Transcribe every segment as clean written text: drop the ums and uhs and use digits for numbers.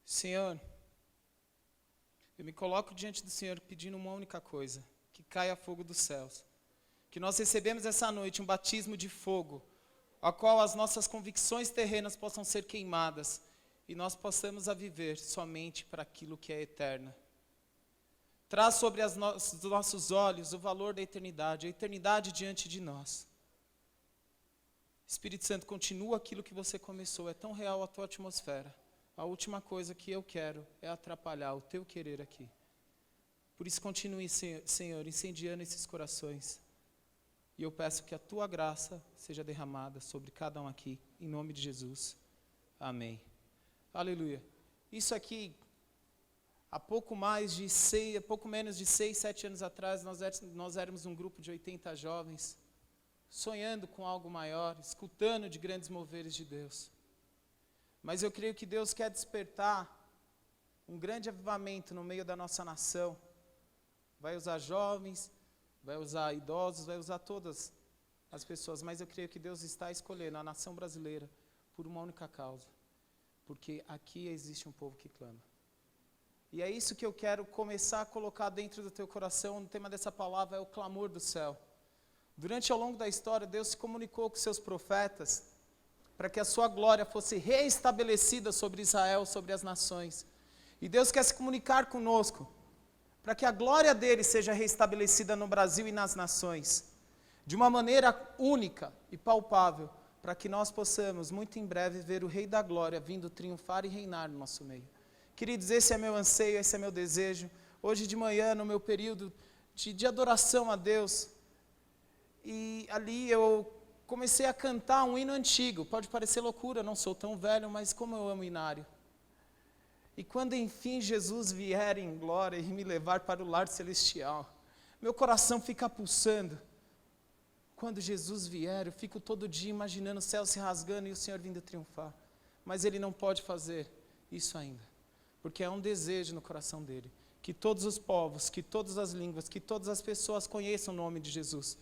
Senhor, eu me coloco diante do Senhor pedindo uma única coisa, que caia fogo dos céus. Que nós recebemos essa noite um batismo de fogo, a qual as nossas convicções terrenas possam ser queimadas e nós possamos a viver somente para aquilo que é eterno. Traz sobre os nossos olhos o valor da eternidade, a eternidade diante de nós. Espírito Santo, continua aquilo que você começou, é tão real a tua atmosfera. A última coisa que eu quero é atrapalhar o teu querer aqui. Por isso continue, Senhor, incendiando esses corações. E eu peço que a tua graça seja derramada sobre cada um aqui, em nome de Jesus. Amém. Aleluia. Isso aqui, há pouco menos de 6, 7 anos atrás, nós éramos um grupo de 80 jovens, sonhando com algo maior, escutando de grandes moveres de Deus. Mas eu creio que Deus quer despertar um grande avivamento no meio da nossa nação. Vai usar jovens, vai usar idosos, vai usar todas as pessoas. Mas eu creio que Deus está escolhendo a nação brasileira por uma única causa. Porque aqui existe um povo que clama. E é isso que eu quero começar a colocar dentro do teu coração. O tema dessa palavra é o clamor do céu. Durante ao longo da história, Deus se comunicou com seus profetas para que a sua glória fosse reestabelecida sobre Israel, sobre as nações. E Deus quer se comunicar conosco, para que a glória dele seja reestabelecida no Brasil e nas nações, de uma maneira única e palpável, para que nós possamos, muito em breve, ver o Rei da Glória vindo triunfar e reinar no nosso meio. Queridos, esse é meu anseio, esse é meu desejo. Hoje de manhã, no meu período de adoração a Deus, e ali eu comecei a cantar um hino antigo. Pode parecer loucura, eu não sou tão velho, mas como eu amo o hinário. E quando enfim Jesus vier em glória e me levar para o lar celestial, meu coração fica pulsando. Quando Jesus vier, eu fico todo dia imaginando o céu se rasgando e o Senhor vindo triunfar. Mas Ele não pode fazer isso ainda, porque é um desejo no coração dEle, que todos os povos, que todas as línguas, que todas as pessoas conheçam o nome de Jesus.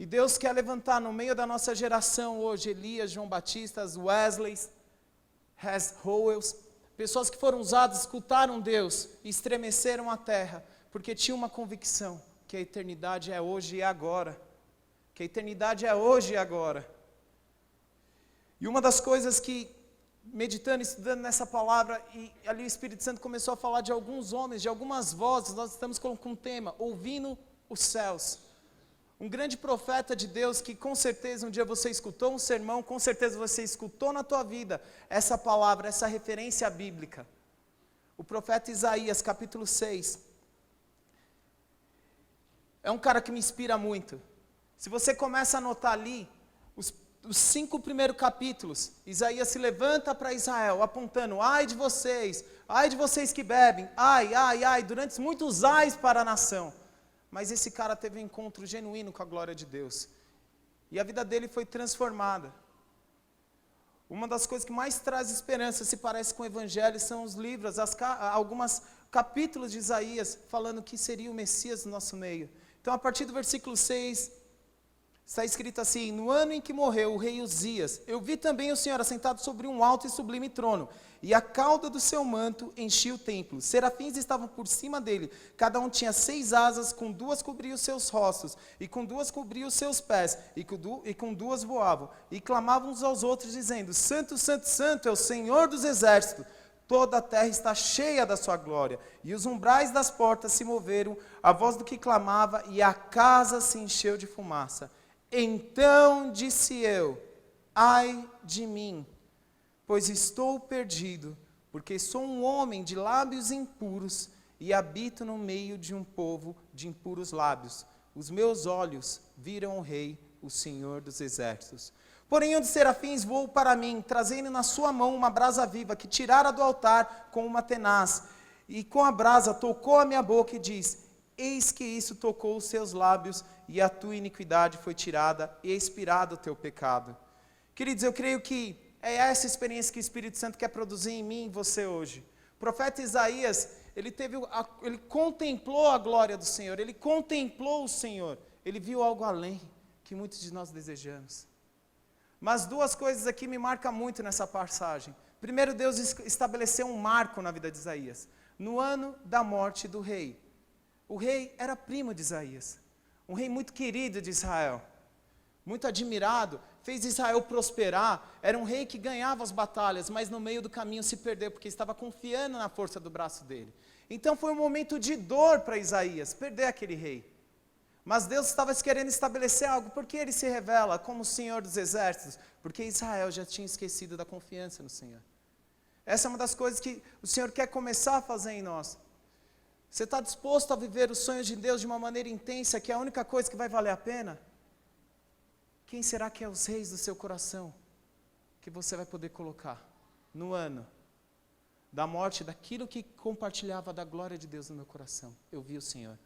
E Deus quer levantar no meio da nossa geração hoje, Elias, João Batista, Wesleys, Howells, pessoas que foram usadas, escutaram Deus e estremeceram a terra, porque tinham uma convicção, que a eternidade é hoje e agora. Que a eternidade é hoje e agora. E uma das coisas que, meditando, estudando nessa palavra, e ali o Espírito Santo começou a falar de alguns homens, de algumas vozes, nós estamos com um tema, ouvindo os céus. Um grande profeta de Deus que com certeza um dia você escutou um sermão, com certeza você escutou na tua vida essa palavra, essa referência bíblica. O profeta Isaías, capítulo 6. É um cara que me inspira muito. Se você começa a anotar ali, os 5 primeiros capítulos, Isaías se levanta para Israel, apontando, ai de vocês que bebem, ai, durante muitos ais para a nação. Mas esse cara teve um encontro genuíno com a glória de Deus. E a vida dele foi transformada. Uma das coisas que mais traz esperança, se parece com o Evangelho, são os livros, alguns capítulos de Isaías, falando que seria o Messias no nosso meio. Então, a partir do versículo 6, está escrito assim, no ano em que morreu o rei Uzias, eu vi também o Senhor assentado sobre um alto e sublime trono, e a cauda do seu manto enchia o templo. Serafins estavam por cima dele, cada um tinha 6 asas, com 2 cobriam os seus rostos, e com 2 cobriam os seus pés, e com 2 voavam, e clamavam uns aos outros, dizendo, Santo, Santo, Santo é o Senhor dos exércitos, toda a terra está cheia da sua glória. E os umbrais das portas se moveram, a voz do que clamava, e a casa se encheu de fumaça. Então disse eu, ai de mim, pois estou perdido, porque sou um homem de lábios impuros e habito no meio de um povo de impuros lábios. Os meus olhos viram o Rei, o Senhor dos exércitos. Porém um dos serafins voou para mim, trazendo na sua mão uma brasa viva, que tirara do altar com uma tenaz, e com a brasa tocou a minha boca e diz, eis que isso tocou os seus lábios, e a tua iniquidade foi tirada, e expirado o teu pecado. Queridos, eu creio que é essa experiência que o Espírito Santo quer produzir em mim e em você hoje. O profeta Isaías, ele contemplou a glória do Senhor, ele contemplou o Senhor, ele viu algo além que muitos de nós desejamos. Mas 2 coisas aqui me marcam muito nessa passagem. Primeiro, Deus estabeleceu um marco na vida de Isaías. No ano da morte do rei. O rei era primo de Isaías. Um rei muito querido de Israel. Muito admirado. Fez Israel prosperar. Era um rei que ganhava as batalhas, mas no meio do caminho se perdeu, porque estava confiando na força do braço dele. Então foi um momento de dor para Isaías, perder aquele rei. Mas Deus estava querendo estabelecer algo. Por que ele se revela como o Senhor dos Exércitos? Porque Israel já tinha esquecido da confiança no Senhor. Essa é uma das coisas que o Senhor quer começar a fazer em nós. Você está disposto a viver os sonhos de Deus de uma maneira intensa, que é a única coisa que vai valer a pena? Quem será que é os reis do seu coração que você vai poder colocar no ano da morte daquilo que compartilhava da glória de Deus no meu coração? Eu vi o Senhor.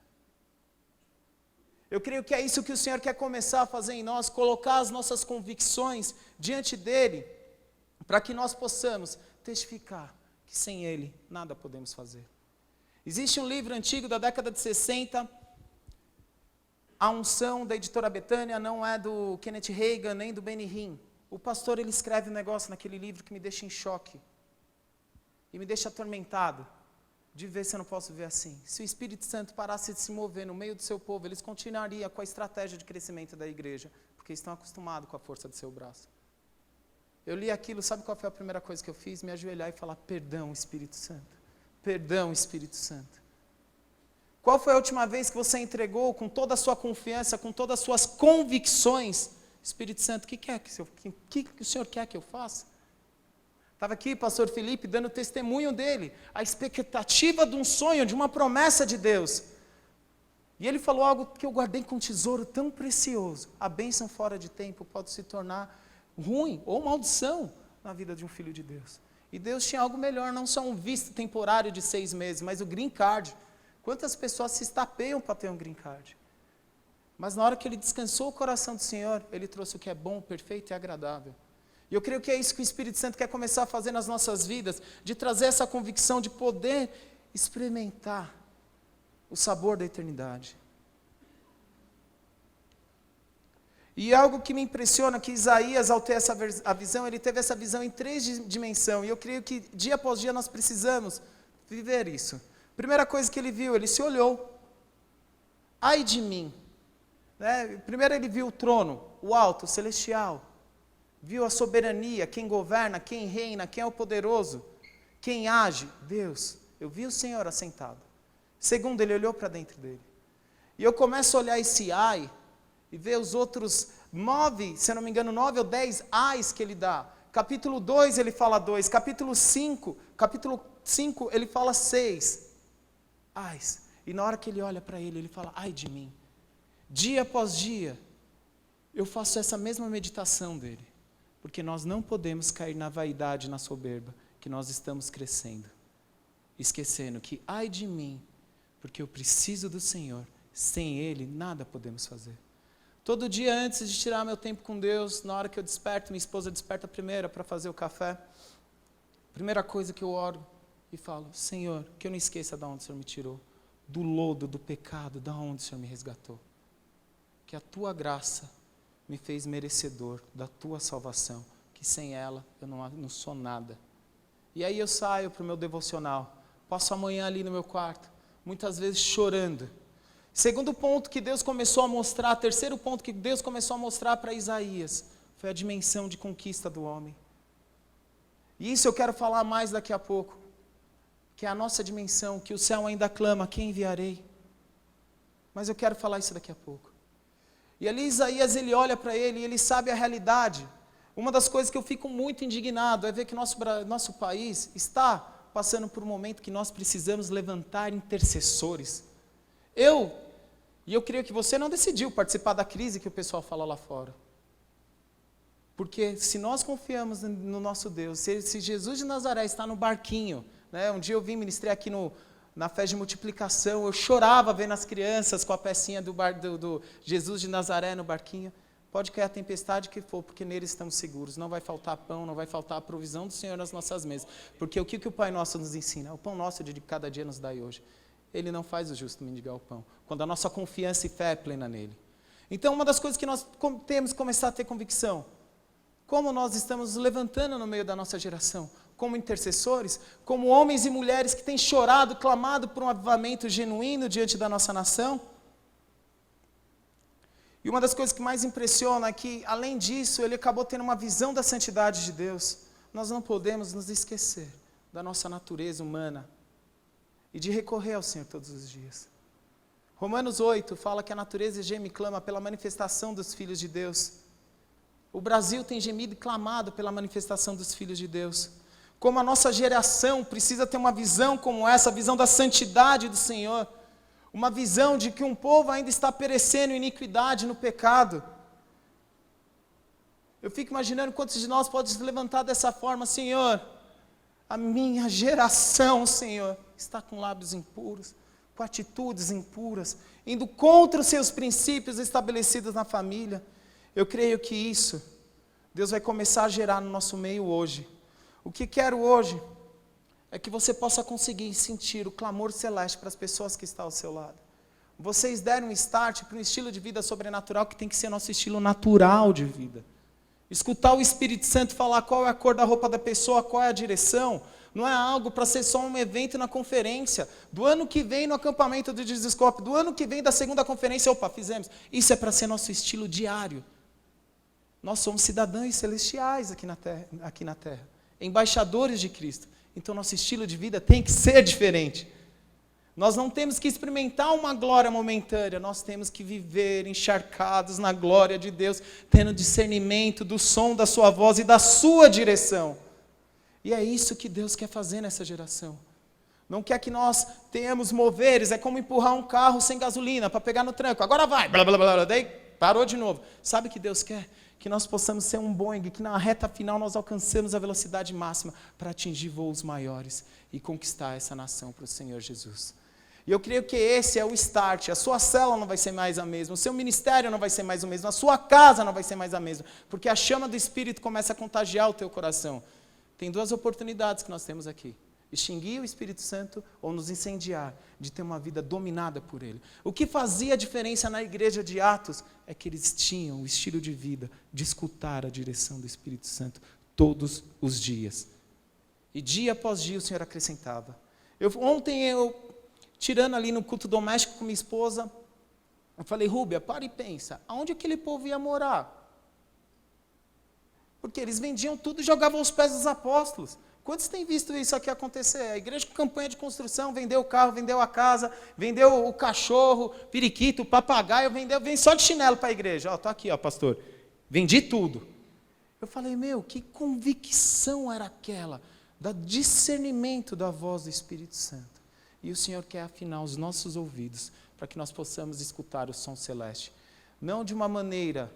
Eu creio que é isso que o Senhor quer começar a fazer em nós, colocar as nossas convicções diante dEle, para que nós possamos testificar que sem Ele nada podemos fazer. Existe um livro antigo da década de 60, A Unção, da editora Betânia, não é do Kenneth Hagin, nem do Benny Hinn. O pastor, ele escreve um negócio naquele livro que me deixa em choque, e me deixa atormentado, de ver se eu não posso ver assim. Se o Espírito Santo parasse de se mover no meio do seu povo, eles continuariam com a estratégia de crescimento da igreja, porque estão acostumados com a força do seu braço. Eu li aquilo, sabe qual foi a primeira coisa que eu fiz? Me ajoelhar e falar, perdão, Espírito Santo. Perdão, Espírito Santo. Qual foi a última vez que você entregou com toda a sua confiança, com todas as suas convicções? Espírito Santo, o que o Senhor quer que eu faça? Estava aqui, pastor Felipe, dando testemunho dele, a expectativa de um sonho, de uma promessa de Deus. E ele falou algo que eu guardei com um tesouro tão precioso. A bênção fora de tempo pode se tornar ruim ou maldição na vida de um filho de Deus. E Deus tinha algo melhor, não só um visto temporário de 6 meses, mas o green card. Quantas pessoas se estapeiam para ter um green card? Mas na hora que ele descansou o coração do Senhor, ele trouxe o que é bom, perfeito e agradável. E eu creio que é isso que o Espírito Santo quer começar a fazer nas nossas vidas, de trazer essa convicção de poder experimentar o sabor da eternidade. E algo que me impressiona, que Isaías, ao ter a visão, ele teve essa visão em 3 dimensões, e eu creio que dia após dia nós precisamos viver isso. Primeira coisa que ele viu, ele se olhou. Ai de mim. Primeiro ele viu o trono, o alto, o celestial. Viu a soberania, quem governa, quem reina, quem é o poderoso, quem age, Deus. Eu vi o Senhor assentado. Segundo, ele olhou para dentro dele. E eu começo a olhar esse ai e ver os outros 9, se eu não me engano, 9 ou 10 ais que ele dá. Capítulo 2 ele fala 2, capítulo 5 ele fala 6 ais. E na hora que ele olha para ele, ele fala, ai de mim. Dia após dia, eu faço essa mesma meditação dele. Porque nós não podemos cair na vaidade, na soberba, que nós estamos crescendo. Esquecendo que, ai de mim, porque eu preciso do Senhor. Sem Ele, nada podemos fazer. Todo dia antes de tirar meu tempo com Deus, na hora que eu desperto, minha esposa desperta primeiro para fazer o café. Primeira coisa que eu oro e falo, Senhor, que eu não esqueça de onde o Senhor me tirou. Do lodo, do pecado, de onde o Senhor me resgatou. Que a Tua graça me fez merecedor da Tua salvação, que sem ela eu não sou nada. E aí eu saio para o meu devocional, passo a manhã ali no meu quarto, muitas vezes chorando. Segundo ponto que Deus começou a mostrar, terceiro ponto que Deus começou a mostrar para Isaías, foi a dimensão de conquista do homem. E isso eu quero falar mais daqui a pouco, que é a nossa dimensão, que o céu ainda clama, quem enviarei? Mas eu quero falar isso daqui a pouco. E ali Isaías, ele olha para ele e ele sabe a realidade. Uma das coisas que eu fico muito indignado é ver que nosso país está passando por um momento que nós precisamos levantar intercessores. Eu creio que você não decidiu participar da crise que o pessoal fala lá fora. Porque se nós confiamos no nosso Deus, se Jesus de Nazaré está no barquinho, um dia eu vim ministrar aqui na festa de multiplicação, eu chorava vendo as crianças com a pecinha do Jesus de Nazaré no barquinho. Pode cair a tempestade que for, porque nele estamos seguros. Não vai faltar pão, não vai faltar a provisão do Senhor nas nossas mesas. Porque o que o Pai Nosso nos ensina? O pão nosso de cada dia nos dai hoje. Ele não faz o justo mendigar o pão, quando a nossa confiança e fé é plena nele. Então, uma das coisas que nós temos que começar a ter convicção, como nós estamos nos levantando no meio da nossa geração, como intercessores, como homens e mulheres que têm chorado, clamado por um avivamento genuíno diante da nossa nação. E uma das coisas que mais impressiona é que, além disso, ele acabou tendo uma visão da santidade de Deus. Nós não podemos nos esquecer da nossa natureza humana e de recorrer ao Senhor todos os dias. Romanos 8 fala que a natureza geme e clama pela manifestação dos filhos de Deus. O Brasil tem gemido e clamado pela manifestação dos filhos de Deus. Como a nossa geração precisa ter uma visão como essa, a visão da santidade do Senhor. Uma visão de que um povo ainda está perecendo em iniquidade, no pecado. Eu fico imaginando quantos de nós podem se levantar dessa forma: Senhor, a minha geração, Senhor, está com lábios impuros, com atitudes impuras, indo contra os seus princípios estabelecidos na família. Eu creio que isso, Deus vai começar a gerar no nosso meio hoje. O que quero hoje é que você possa conseguir sentir o clamor celeste para as pessoas que estão ao seu lado. Vocês deram um start para um estilo de vida sobrenatural que tem que ser nosso estilo natural de vida. Escutar o Espírito Santo falar qual é a cor da roupa da pessoa, qual é a direção, não é algo para ser só um evento na conferência. Do ano que vem no acampamento do Desescope, do ano que vem da segunda conferência, fizemos. Isso é para ser nosso estilo diário. Nós somos cidadãos celestiais aqui na terra, embaixadores de Cristo. Então nosso estilo de vida tem que ser diferente. Nós não temos que experimentar uma glória momentânea, nós temos que viver encharcados na glória de Deus, tendo discernimento do som da sua voz e da sua direção. E é isso que Deus quer fazer nessa geração. Não quer que nós tenhamos moveres, é como empurrar um carro sem gasolina para pegar no tranco. Agora vai, blá, blá, blá, blá, daí parou de novo. Sabe o que Deus quer? Que nós possamos ser um Boeing, que na reta final nós alcancemos a velocidade máxima para atingir voos maiores e conquistar essa nação para o Senhor Jesus. E eu creio que esse é o start. A sua célula não vai ser mais a mesma, o seu ministério não vai ser mais o mesmo, a sua casa não vai ser mais a mesma, porque a chama do Espírito começa a contagiar o teu coração. Tem duas oportunidades que nós temos aqui: extinguir o Espírito Santo ou nos incendiar, de ter uma vida dominada por Ele. O que fazia a diferença na igreja de Atos é que eles tinham o estilo de vida de escutar a direção do Espírito Santo todos os dias. E dia após dia o Senhor acrescentava. Ontem tirando ali no culto doméstico com minha esposa, eu falei: Rúbia, para e pensa, aonde aquele povo ia morar? Porque eles vendiam tudo e jogavam aos pés dos apóstolos. Quantos têm visto isso aqui acontecer? A igreja com campanha de construção, vendeu o carro, vendeu a casa, vendeu o cachorro, periquito, papagaio, vem só de chinelo para a igreja. Estou aqui, pastor, vendi tudo. Eu falei: que convicção era aquela, da discernimento da voz do Espírito Santo. E o Senhor quer afinar os nossos ouvidos, para que nós possamos escutar o som celeste. Não de uma maneira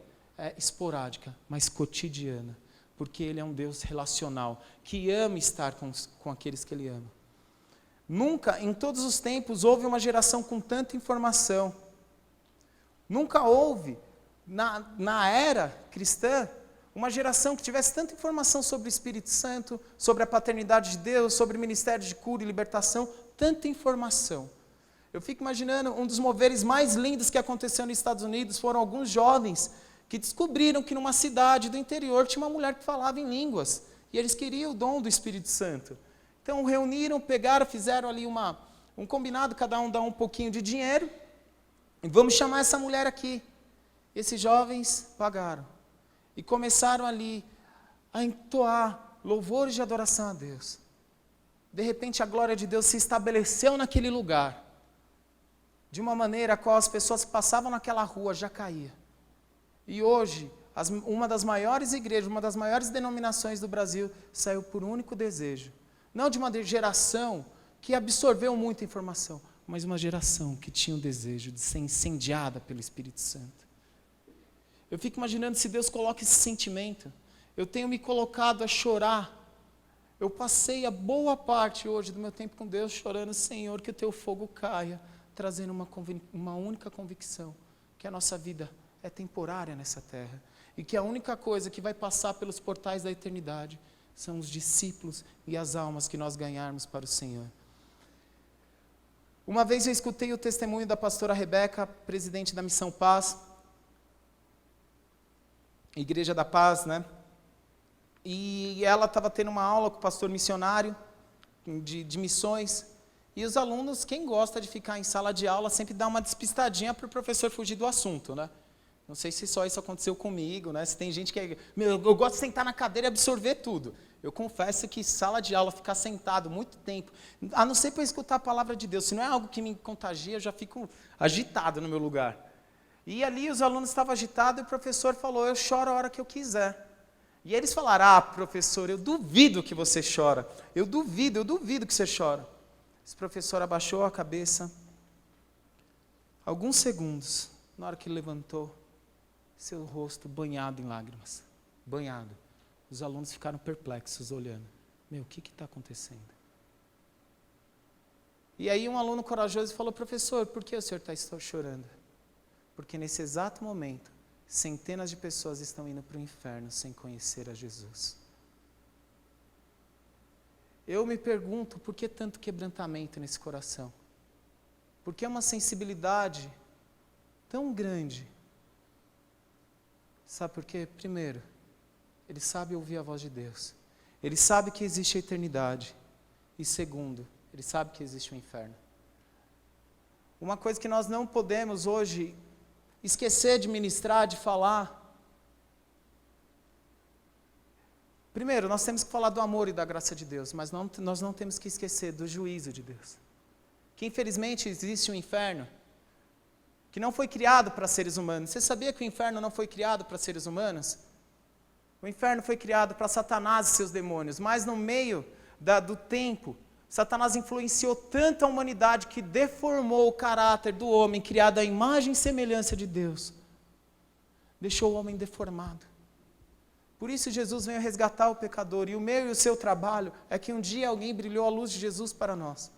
esporádica, mas cotidiana. Porque Ele é um Deus relacional, que ama estar com aqueles que Ele ama. Nunca, em todos os tempos, houve uma geração com tanta informação. Nunca houve, na era cristã, uma geração que tivesse tanta informação sobre o Espírito Santo, sobre a paternidade de Deus, sobre o ministério de cura e libertação, tanta informação. Eu fico imaginando, um dos moveres mais lindos que aconteceu nos Estados Unidos foram alguns jovens que descobriram que numa cidade do interior tinha uma mulher que falava em línguas, e eles queriam o dom do Espírito Santo. Então reuniram, pegaram, fizeram ali um combinado, cada um dá um pouquinho de dinheiro, e vamos chamar essa mulher aqui. Esses jovens pagaram, e começaram ali a entoar louvores de adoração a Deus. De repente a glória de Deus se estabeleceu naquele lugar, de uma maneira a qual as pessoas que passavam naquela rua já caíam. E hoje, uma das maiores igrejas, uma das maiores denominações do Brasil, saiu por um único desejo. Não de uma geração que absorveu muita informação, mas uma geração que tinha o desejo de ser incendiada pelo Espírito Santo. Eu fico imaginando se Deus coloca esse sentimento. Eu tenho me colocado a chorar. Eu passei a boa parte hoje do meu tempo com Deus chorando: Senhor, que o teu fogo caia, trazendo uma única convicção, que a nossa vida é temporária nessa terra, e que a única coisa que vai passar pelos portais da eternidade são os discípulos e as almas que nós ganharmos para o Senhor. Uma vez eu escutei o testemunho da pastora Rebeca, presidente da Missão Paz, Igreja da Paz, né? e ela estava tendo uma aula com o pastor missionário de missões, e os alunos, quem gosta de ficar em sala de aula, sempre dá uma despistadinha para o professor fugir do assunto, né? Não sei se só isso aconteceu comigo, né? Se tem gente que eu gosto de sentar na cadeira e absorver tudo. Eu confesso que sala de aula, ficar sentado muito tempo, a não ser para escutar a palavra de Deus, se não é algo que me contagia, eu já fico agitado no meu lugar. E ali os alunos estavam agitados e o professor falou, eu choro a hora que eu quiser. E eles falaram, professor, eu duvido que você chora. Eu duvido que você chora. Esse professor abaixou a cabeça. Alguns segundos, na hora que ele levantou, seu rosto banhado em lágrimas. Banhado. Os alunos ficaram perplexos, olhando. O que está acontecendo? E aí um aluno corajoso falou, professor, por que o senhor está chorando? Porque nesse exato momento, centenas de pessoas estão indo para o inferno sem conhecer a Jesus. Eu me pergunto, por que tanto quebrantamento nesse coração? Por que uma sensibilidade tão grande? Sabe por quê? Primeiro, ele sabe ouvir a voz de Deus. Ele sabe que existe a eternidade. E segundo, ele sabe que existe o inferno. Uma coisa que nós não podemos hoje esquecer de ministrar, de falar. Primeiro, nós temos que falar do amor e da graça de Deus, mas nós não temos que esquecer do juízo de Deus. Que infelizmente existe um inferno que não foi criado para seres humanos. Você sabia que o inferno não foi criado para seres humanos? O inferno foi criado para Satanás e seus demônios, mas no meio do tempo, Satanás influenciou tanto a humanidade que deformou o caráter do homem, criado à imagem e semelhança de Deus. Deixou o homem deformado. Por isso Jesus veio resgatar o pecador, e o meu e o seu trabalho é que um dia alguém brilhou a luz de Jesus para nós.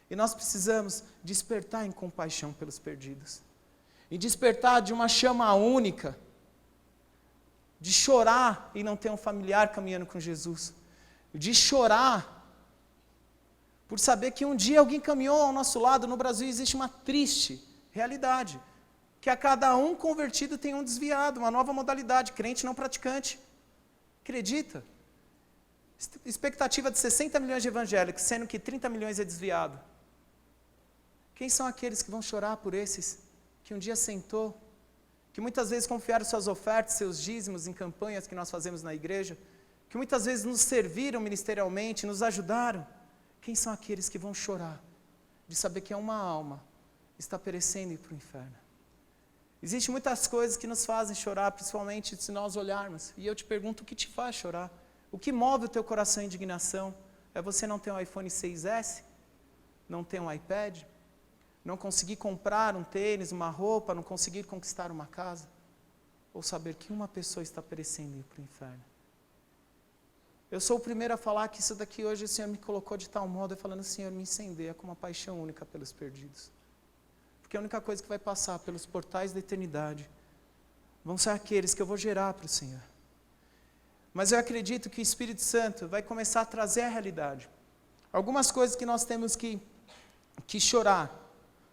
E nós precisamos despertar em compaixão pelos perdidos. E despertar de uma chama única, de chorar e não ter um familiar caminhando com Jesus. De chorar por saber que um dia alguém caminhou ao nosso lado. No Brasil existe uma triste realidade, que a cada um convertido tem um desviado, uma nova modalidade, crente não praticante. Acredita? Expectativa de 60 milhões de evangélicos, sendo que 30 milhões é desviado. Quem são aqueles que vão chorar por esses que um dia sentou, que muitas vezes confiaram suas ofertas, seus dízimos em campanhas que nós fazemos na igreja, que muitas vezes nos serviram ministerialmente, nos ajudaram? Quem são aqueles que vão chorar de saber que uma alma está perecendo e ir para o inferno? Existem muitas coisas que nos fazem chorar, principalmente se nós olharmos. E eu te pergunto, o que te faz chorar? O que move o teu coração à indignação? É você não ter um iPhone 6S? Não ter um iPad? Não conseguir comprar um tênis, uma roupa? Não conseguir conquistar uma casa? Ou saber que uma pessoa está perecendo e ir para o inferno? Eu sou o primeiro a falar que isso daqui hoje o Senhor me colocou de tal modo, falando, Senhor, me incendeia com uma paixão única pelos perdidos. Porque a única coisa que vai passar pelos portais da eternidade vão ser aqueles que eu vou gerar para o Senhor. Mas eu acredito que o Espírito Santo vai começar a trazer a realidade. Algumas coisas que nós temos que chorar.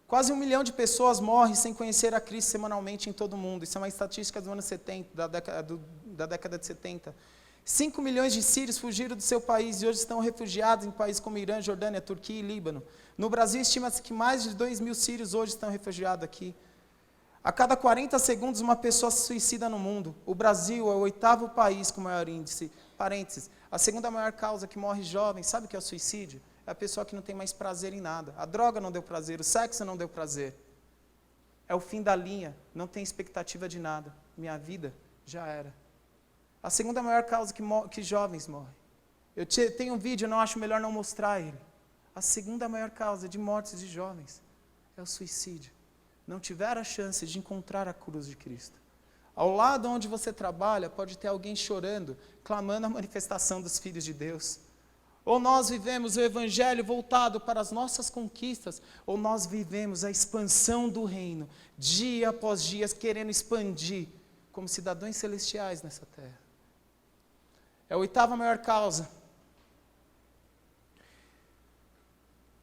Quase 1 milhão de pessoas morrem sem conhecer a Cristo semanalmente em todo o mundo. Isso é uma estatística do ano 70, da década de 70. 5 milhões de sírios fugiram do seu país e hoje estão refugiados em países como Irã, Jordânia, Turquia e Líbano. No Brasil, estima-se que mais de 2 mil sírios hoje estão refugiados aqui. A cada 40 segundos, uma pessoa se suicida no mundo. O Brasil é o 8º país com maior índice. Parênteses, a segunda maior causa que morre jovem, sabe o que é o suicídio? É a pessoa que não tem mais prazer em nada. A droga não deu prazer, o sexo não deu prazer. É o fim da linha, não tem expectativa de nada. Minha vida já era. A segunda maior causa que jovens morrem. Eu tenho um vídeo, eu não acho melhor não mostrar ele. A segunda maior causa de mortes de jovens é o suicídio. Não tiveram a chance de encontrar a cruz de Cristo. Ao lado onde você trabalha, pode ter alguém chorando, clamando a manifestação dos filhos de Deus. Ou nós vivemos o evangelho voltado para as nossas conquistas, ou nós vivemos a expansão do reino, dia após dia, querendo expandir como cidadãos celestiais nessa terra. É a 8ª maior causa.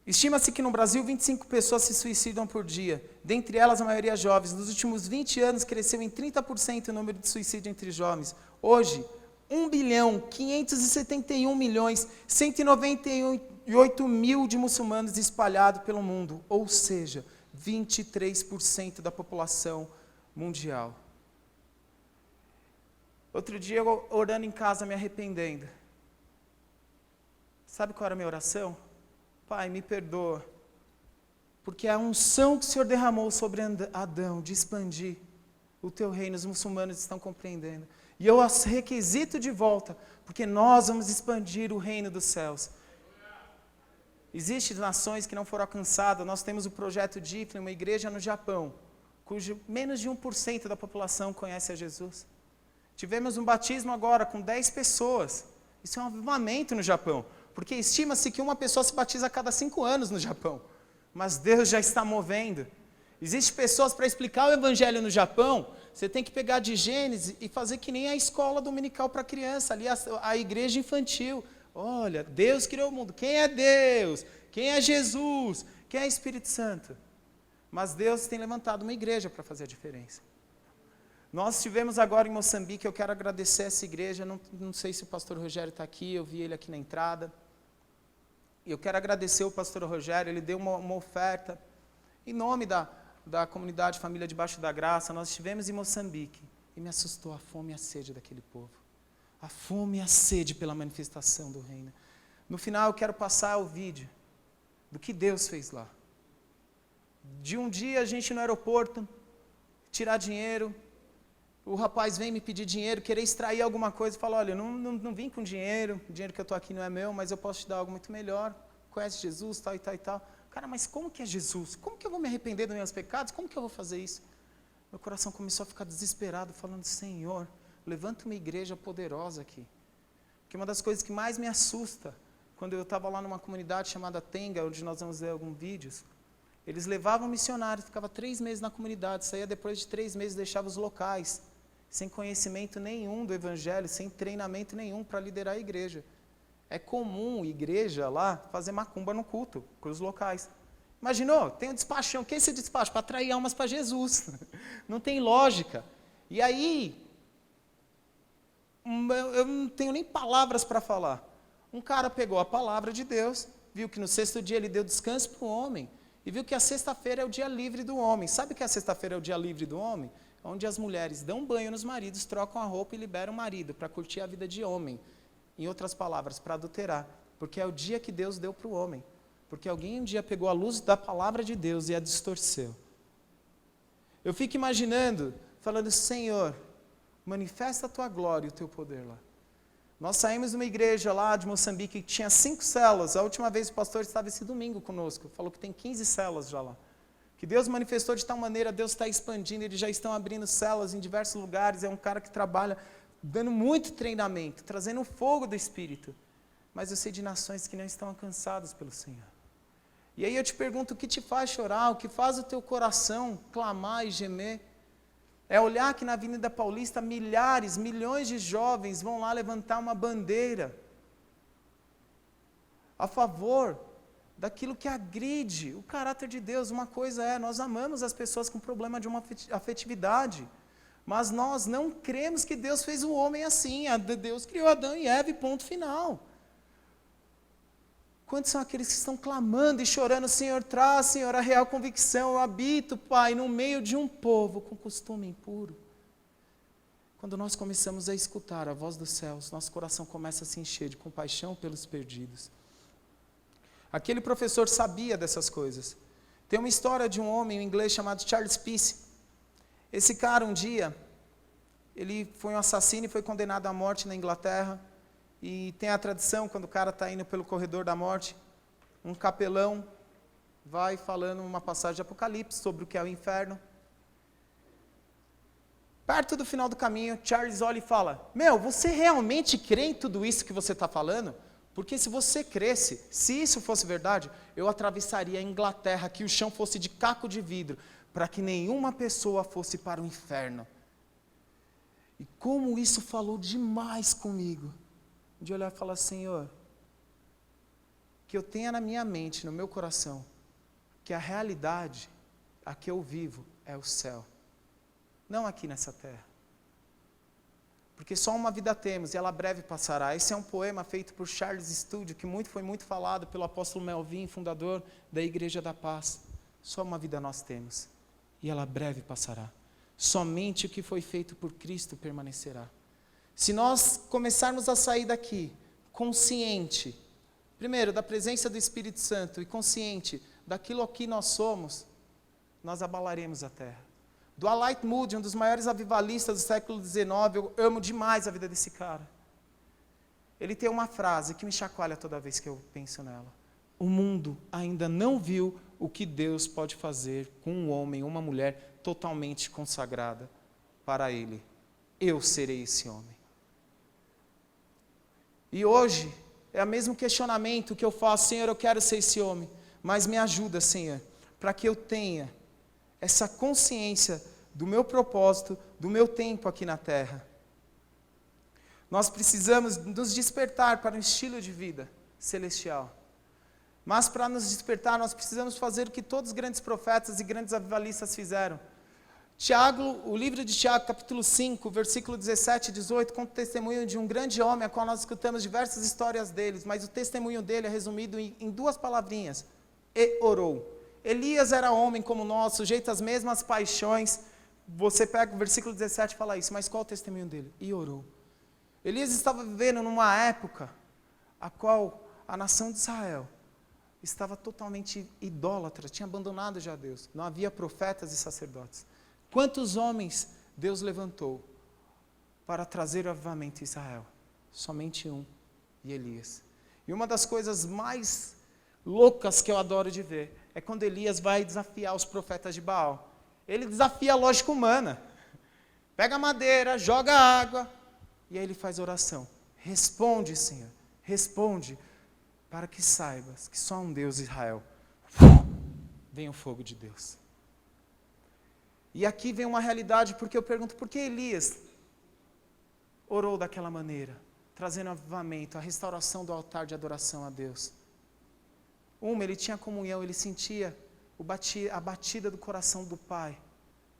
Estima-se que no Brasil 25 pessoas se suicidam por dia, dentre elas a maioria jovens. Nos últimos 20 anos cresceu em 30% o número de suicídio entre jovens. Hoje, 1.571.198.000 de muçulmanos espalhados pelo mundo, ou seja, 23% da população mundial. Outro dia, eu orando em casa, me arrependendo. Sabe qual era a minha oração? Pai, me perdoa, porque a unção que o Senhor derramou sobre Adão de expandir o teu reino, os muçulmanos estão compreendendo. E eu as requisito de volta, porque nós vamos expandir o reino dos céus. Existem nações que não foram alcançadas. Nós temos o projeto DIFLE, uma igreja no Japão, cujo menos de 1% da população conhece a Jesus. Tivemos um batismo agora com 10 pessoas. Isso é um avivamento no Japão, porque estima-se que uma pessoa se batiza a cada 5 anos no Japão. Mas Deus já está movendo. Existem pessoas para explicar o evangelho no Japão. Você tem que pegar de Gênesis e fazer que nem a escola dominical para criança, ali a igreja infantil. Olha, Deus criou o mundo. Quem é Deus? Quem é Jesus? Quem é Espírito Santo? Mas Deus tem levantado uma igreja para fazer a diferença. Nós estivemos agora em Moçambique. Eu quero agradecer essa igreja. Não sei se o pastor Rogério está aqui, eu vi ele aqui na entrada. Eu quero agradecer o pastor Rogério, ele deu uma oferta em nome da comunidade Família Debaixo da Graça. Nós estivemos em Moçambique e me assustou a fome e a sede daquele povo. A fome e a sede pela manifestação do reino. No final eu quero passar o vídeo do que Deus fez lá. De um dia a gente no aeroporto, tirar dinheiro, o rapaz vem me pedir dinheiro, querer extrair alguma coisa, e fala, olha, não vim com dinheiro, o dinheiro que eu estou aqui não é meu, mas eu posso te dar algo muito melhor. Conhece Jesus, tal e tal e tal. Cara, mas como que é Jesus? Como que eu vou me arrepender dos meus pecados? Como que eu vou fazer isso? Meu coração começou a ficar desesperado, falando, Senhor, levanta uma igreja poderosa aqui. Porque uma das coisas que mais me assusta, quando eu estava lá numa comunidade chamada Tenga, onde nós vamos ver alguns vídeos, eles levavam missionários, ficava 3 meses na comunidade, saía depois de 3 meses, deixava os locais, sem conhecimento nenhum do evangelho, sem treinamento nenhum para liderar a igreja. É comum, igreja lá, fazer macumba no culto, com os locais. Imaginou? Tem um despachão. O que é esse despacho? Para atrair almas para Jesus. Não tem lógica. E aí, eu não tenho nem palavras para falar. Um cara pegou a palavra de Deus, viu que no 6º dia ele deu descanso para o homem, e viu que a sexta-feira é o dia livre do homem. Sabe que a sexta-feira é o dia livre do homem? Onde as mulheres dão banho nos maridos, trocam a roupa e liberam o marido para curtir a vida de homem. Em outras palavras, para adulterar. Porque é o dia que Deus deu para o homem. Porque alguém um dia pegou a luz da palavra de Deus e a distorceu. Eu fico imaginando, falando, Senhor, manifesta a tua glória e o teu poder lá. Nós saímos de uma igreja lá de Moçambique que tinha 5 células. A última vez o pastor estava esse domingo conosco. Falou que tem 15 células já lá. Que Deus manifestou de tal maneira, Deus está expandindo, eles já estão abrindo células em diversos lugares. É um cara que trabalha dando muito treinamento, trazendo o fogo do Espírito. Mas eu sei de nações que não estão alcançadas pelo Senhor. E aí eu te pergunto, o que te faz chorar? O que faz o teu coração clamar e gemer? É olhar que na Avenida Paulista milhares, milhões de jovens vão lá levantar uma bandeira a favor daquilo que agride o caráter de Deus. Uma coisa é, nós amamos as pessoas com problema de uma afetividade, mas nós não cremos que Deus fez o homem assim. Deus criou Adão e Eva e ponto final. Quantos são aqueles que estão clamando e chorando, Senhor, traz, Senhor, a real convicção, eu habito, Pai, no meio de um povo com costume impuro. Quando nós começamos a escutar a voz dos céus, nosso coração começa a se encher de compaixão pelos perdidos. Aquele professor sabia dessas coisas. Tem uma história de um homem, um inglês chamado Charles Peace. Esse cara, um dia, ele foi um assassino e foi condenado à morte na Inglaterra. E tem a tradição, quando o cara está indo pelo corredor da morte, um capelão vai falando uma passagem de Apocalipse sobre o que é o inferno. Perto do final do caminho, Charles olha e fala, você realmente crê em tudo isso que você está falando? Porque se você cresce, se isso fosse verdade, eu atravessaria a Inglaterra, que o chão fosse de caco de vidro, para que nenhuma pessoa fosse para o inferno. E como isso falou demais comigo. De olhar e falar, Senhor, que eu tenha na minha mente, no meu coração, que a realidade, a que eu vivo, é o céu. Não aqui nessa terra. Porque só uma vida temos e ela breve passará. Esse é um poema feito por Charles Stewart, que foi muito falado pelo apóstolo Melvin, fundador da Igreja da Paz. Só uma vida nós temos e ela breve passará. Somente o que foi feito por Cristo permanecerá. Se nós começarmos a sair daqui consciente, primeiro, da presença do Espírito Santo e consciente daquilo a que nós somos, nós abalaremos a terra. Dwight Moody, um dos maiores avivalistas do século XIX, eu amo demais a vida desse cara. Ele tem uma frase que me chacoalha toda vez que eu penso nela. O mundo ainda não viu o que Deus pode fazer com um homem ou uma mulher totalmente consagrada para Ele. Eu serei esse homem. E hoje, é o mesmo questionamento que eu faço, Senhor, eu quero ser esse homem, mas me ajuda, Senhor, para que eu tenha essa consciência do meu propósito, do meu tempo aqui na terra. Nós precisamos nos despertar para um estilo de vida celestial. Mas para nos despertar, nós precisamos fazer o que todos os grandes profetas e grandes avivalistas fizeram. Tiago, o livro de Tiago, capítulo 5, versículo 17 e 18, conta o testemunho de um grande homem, a qual nós escutamos diversas histórias deles, mas o testemunho dele é resumido em duas palavrinhas: e orou. Elias era homem como nós, sujeito às mesmas paixões. Você pega o versículo 17 e fala isso, mas qual o testemunho dele? E orou. Elias estava vivendo numa época a qual a nação de Israel estava totalmente idólatra, tinha abandonado já Deus. Não havia profetas e sacerdotes. Quantos homens Deus levantou para trazer o avivamento em Israel? Somente um, e Elias. E uma das coisas mais loucas que eu adoro de ver é quando Elias vai desafiar os profetas de Baal. Ele desafia a lógica humana. Pega a madeira, joga água, e aí ele faz oração. Responde, Senhor, responde, para que saibas que só um Deus, Israel. Vem o fogo de Deus. E aqui vem uma realidade, porque eu pergunto, por que Elias orou daquela maneira, trazendo avivamento, a restauração do altar de adoração a Deus? Ele tinha comunhão, ele sentia a batida do coração do Pai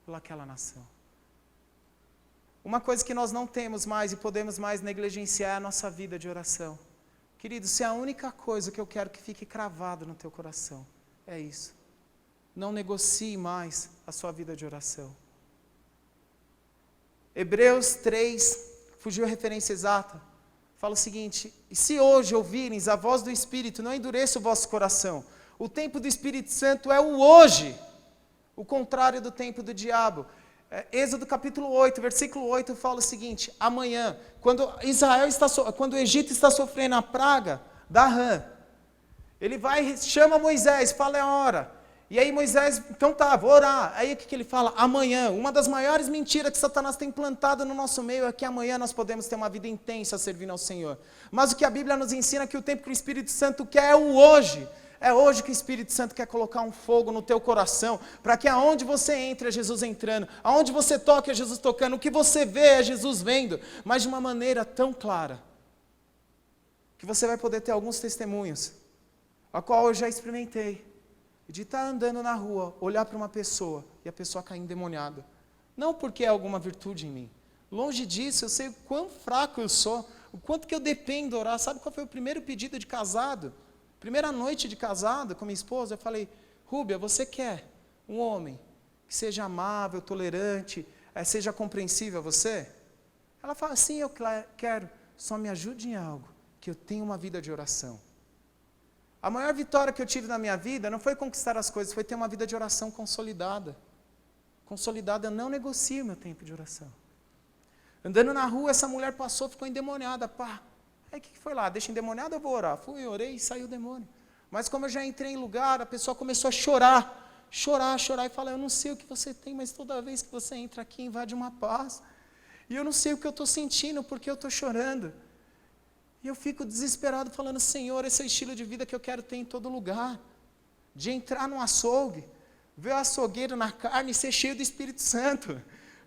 pelaquela nação. Uma coisa que nós não temos mais e podemos mais negligenciar é a nossa vida de oração. Querido, se é a única coisa que eu quero que fique cravado no teu coração, é isso. Não negocie mais a sua vida de oração. Hebreus 3, fugiu a referência exata, fala o seguinte: e se hoje ouvirem a voz do Espírito, não endureça o vosso coração. O tempo do Espírito Santo é o hoje, o contrário do tempo do diabo. Êxodo capítulo 8, versículo 8 fala o seguinte: amanhã, quando o Egito está sofrendo a praga da rã, ele vai, chama Moisés, fala é a hora. E aí Moisés, então tá, vou orar. Aí o que ele fala? Amanhã. Uma das maiores mentiras que Satanás tem plantado no nosso meio é que amanhã nós podemos ter uma vida intensa servindo ao Senhor. Mas o que a Bíblia nos ensina é que o tempo que o Espírito Santo quer é o hoje. É hoje que o Espírito Santo quer colocar um fogo no teu coração, para que aonde você entre é Jesus entrando, aonde você toca é Jesus tocando, o que você vê é Jesus vendo, mas de uma maneira tão clara, que você vai poder ter alguns testemunhos, a qual eu já experimentei, de estar andando na rua, olhar para uma pessoa, e a pessoa cair endemoniada. Não porque é alguma virtude em mim, longe disso, eu sei o quão fraco eu sou, o quanto que eu dependo de orar. Sabe qual foi o primeiro pedido de casado? Primeira noite de casado com minha esposa, eu falei: Rúbia, você quer um homem que seja amável, tolerante, seja compreensível a você? Ela fala: sim, eu quero, só me ajude em algo, que eu tenha uma vida de oração. A maior vitória que eu tive na minha vida não foi conquistar as coisas, foi ter uma vida de oração consolidada. Consolidada, eu não negocio meu tempo de oração. Andando na rua, essa mulher passou, ficou endemoniada, pá. Aí o que foi lá? Deixa endemoniado, eu vou orar. Fui, orei e saiu o demônio. Mas como eu já entrei em lugar, a pessoa começou a chorar e falar: eu não sei o que você tem, mas toda vez que você entra aqui, invade uma paz. E eu não sei o que eu estou sentindo, porque eu estou chorando. E eu fico desesperado falando: Senhor, esse é o estilo de vida que eu quero ter em todo lugar. De entrar num açougue, ver o açougueiro na carne e ser cheio do Espírito Santo.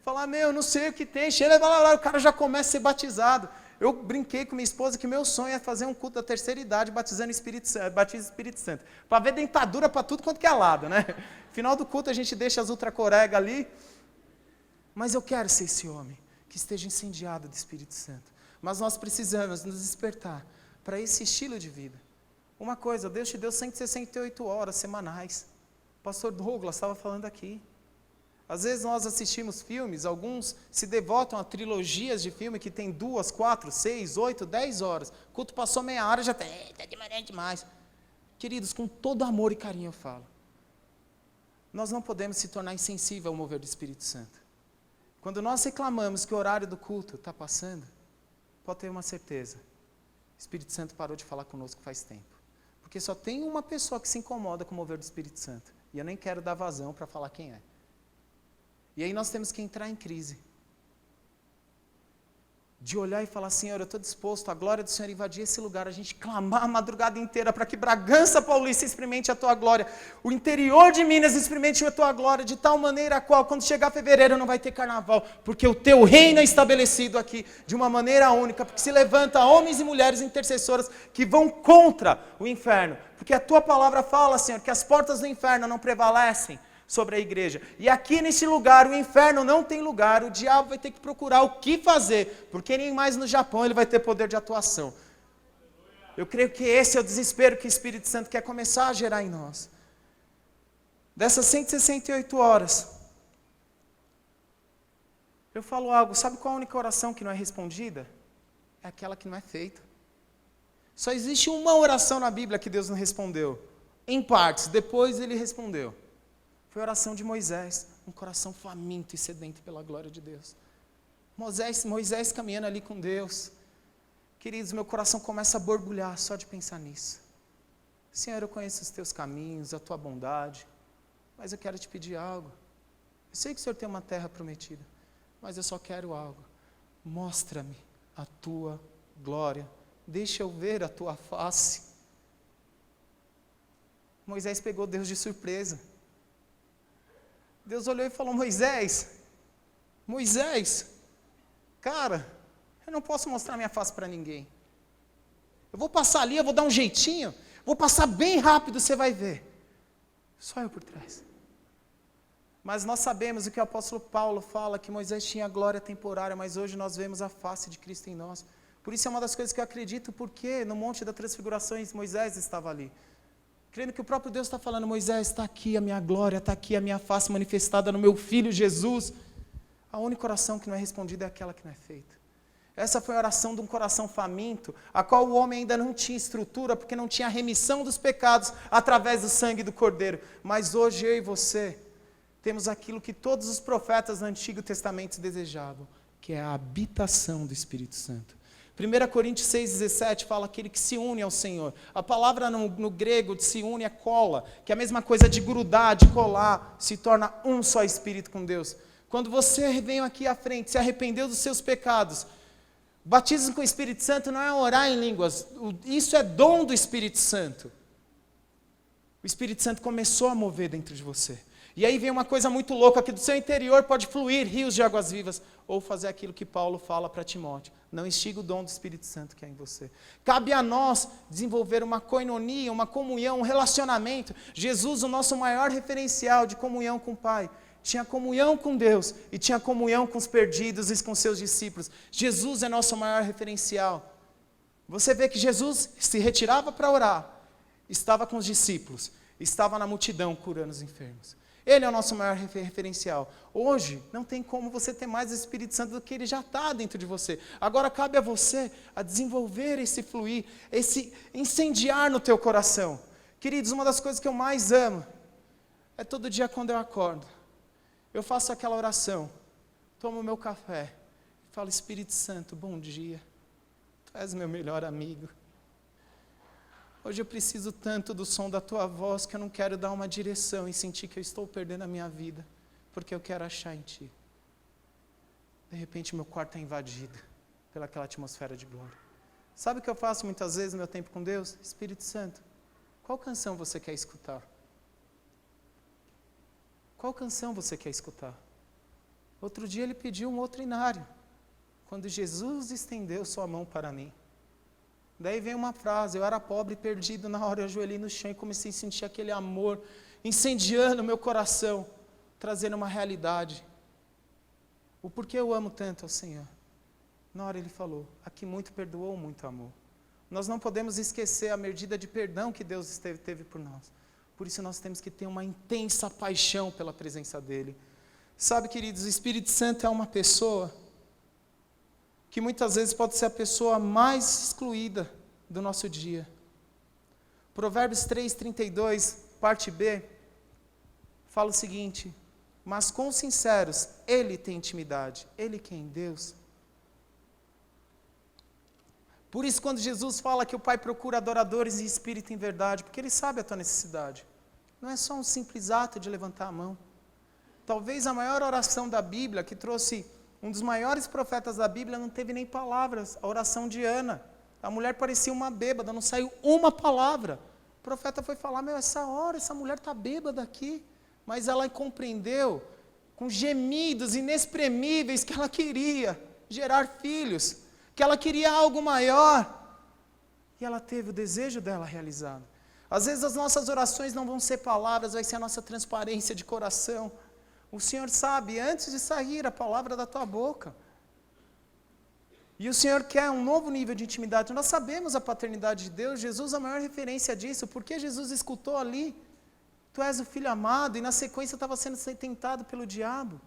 Falar: eu não sei o que tem, cheira, o cara já começa a ser batizado. Eu brinquei com minha esposa que meu sonho é fazer um culto da terceira idade batizando o Espírito Santo. Para ver dentadura para tudo quanto que é lado, né? Final do culto a gente deixa as ultracorega ali. Mas eu quero ser esse homem que esteja incendiado do Espírito Santo. Mas nós precisamos nos despertar para esse estilo de vida. Uma coisa, Deus te deu 168 horas semanais. O pastor Douglas estava falando aqui. Às vezes nós assistimos filmes, alguns se devotam a trilogias de filme que tem 2, 4, 6, 8, 10 horas. O culto passou meia hora, já está demorando demais. Queridos, com todo amor e carinho eu falo. Nós não podemos se tornar insensível ao mover do Espírito Santo. Quando nós reclamamos que o horário do culto está passando, pode ter uma certeza. O Espírito Santo parou de falar conosco faz tempo. Porque só tem uma pessoa que se incomoda com o mover do Espírito Santo. E eu nem quero dar vazão para falar quem é. E aí nós temos que entrar em crise. De olhar e falar, Senhor, eu estou disposto, a glória do Senhor invadir esse lugar, a gente clamar a madrugada inteira para que Bragança Paulista experimente a Tua glória, o interior de Minas experimente a Tua glória, de tal maneira a qual, quando chegar fevereiro, não vai ter carnaval, porque o Teu reino é estabelecido aqui, de uma maneira única, porque se levanta homens e mulheres intercessoras que vão contra o inferno, porque a Tua palavra fala, Senhor, que as portas do inferno não prevalecem sobre a igreja. E aqui nesse lugar, o inferno não tem lugar, o diabo vai ter que procurar o que fazer, porque nem mais no Japão ele vai ter poder de atuação. Eu creio que esse é o desespero que o Espírito Santo quer começar a gerar em nós. Dessas 168 horas, eu falo algo, sabe qual a única oração que não é respondida? É aquela que não é feita. Só existe uma oração na Bíblia que Deus não respondeu, em partes, depois ele respondeu. Foi a oração de Moisés, um coração faminto e sedento pela glória de Deus. Moisés caminhando ali com Deus. Queridos, meu coração começa a borbulhar só de pensar nisso. Senhor, eu conheço os teus caminhos, a tua bondade, mas eu quero te pedir algo. Eu sei que o Senhor tem uma terra prometida, mas eu só quero algo. Mostra-me a tua glória, deixa eu ver a tua face. Moisés pegou Deus de surpresa. Deus olhou e falou, Moisés, cara, eu não posso mostrar minha face para ninguém. Eu vou passar ali, eu vou dar um jeitinho, vou passar bem rápido, você vai ver. Só eu por trás. Mas nós sabemos o que o apóstolo Paulo fala, que Moisés tinha glória temporária, mas hoje nós vemos a face de Cristo em nós. Por isso é uma das coisas que eu acredito, porque no Monte da Transfiguração Moisés estava ali. Crendo que o próprio Deus está falando, Moisés, está aqui a minha glória, está aqui a minha face manifestada no meu Filho Jesus. A única oração que não é respondida é aquela que não é feita. Essa foi a oração de um coração faminto, a qual o homem ainda não tinha estrutura, porque não tinha remissão dos pecados através do sangue do Cordeiro. Mas hoje eu e você temos aquilo que todos os profetas do Antigo Testamento desejavam, que é a habitação do Espírito Santo. 1 Coríntios 6,17 fala aquele que se une ao Senhor. A palavra no grego de se une é cola, que é a mesma coisa de grudar, de colar, se torna um só Espírito com Deus. Quando você vem aqui à frente, se arrependeu dos seus pecados, batismo com o Espírito Santo não é orar em línguas, isso é dom do Espírito Santo. O Espírito Santo começou a mover dentro de você. E aí vem uma coisa muito louca, que do seu interior pode fluir rios de águas vivas, ou fazer aquilo que Paulo fala para Timóteo. Não extinga o dom do Espírito Santo que é em você. Cabe a nós desenvolver uma koinonia, uma comunhão, um relacionamento. Jesus, o nosso maior referencial de comunhão com o Pai, tinha comunhão com Deus e tinha comunhão com os perdidos e com seus discípulos. Jesus é nosso maior referencial. Você vê que Jesus se retirava para orar, estava com os discípulos, estava na multidão curando os enfermos. Ele é o nosso maior referencial. Hoje, não tem como você ter mais o Espírito Santo do que ele já está dentro de você. Agora cabe a você a desenvolver esse fluir, esse incendiar no teu coração. Queridos, uma das coisas que eu mais amo é todo dia quando eu acordo. Eu faço aquela oração, tomo o meu café, falo, Espírito Santo, bom dia. Tu és meu melhor amigo. Hoje eu preciso tanto do som da tua voz que eu não quero dar uma direção e sentir que eu estou perdendo a minha vida, porque eu quero achar em ti. De repente meu quarto é invadido pelaquela atmosfera de glória. Sabe o que eu faço muitas vezes no meu tempo com Deus? Espírito Santo, qual canção você quer escutar? Qual canção você quer escutar? Outro dia ele pediu um outro inário, quando Jesus estendeu sua mão para mim. Daí vem uma frase, eu era pobre e perdido, na hora eu ajoelhei no chão e comecei a sentir aquele amor incendiando o meu coração, trazendo uma realidade. O porquê eu amo tanto ao Senhor. Na hora ele falou, a que muito perdoou, muito amou. Nós não podemos esquecer a medida de perdão que Deus teve por nós. Por isso nós temos que ter uma intensa paixão pela presença dEle. Sabe, queridos, o Espírito Santo é uma pessoa que muitas vezes pode ser a pessoa mais excluída do nosso dia. Provérbios 3:32, parte B, fala o seguinte: mas com os sinceros, Ele tem intimidade. Ele quem? Deus. Por isso, quando Jesus fala que o Pai procura adoradores em espírito e em verdade, porque Ele sabe a tua necessidade. Não é só um simples ato de levantar a mão. Talvez a maior oração da Bíblia, que trouxe um dos maiores profetas da Bíblia, não teve nem palavras, a oração de Ana. A mulher parecia uma bêbada, não saiu uma palavra. O profeta foi falar, essa hora, essa mulher está bêbada aqui. Mas ela compreendeu, com gemidos inexprimíveis, que ela queria gerar filhos, que ela queria algo maior. E ela teve o desejo dela realizado. Às vezes as nossas orações não vão ser palavras, vai ser a nossa transparência de coração. O Senhor sabe, antes de sair a palavra da tua boca. E o Senhor quer um novo nível de intimidade. Nós sabemos a paternidade de Deus, Jesus é a maior referência disso, porque Jesus escutou ali, tu és o filho amado, e na sequência estava sendo tentado pelo diabo.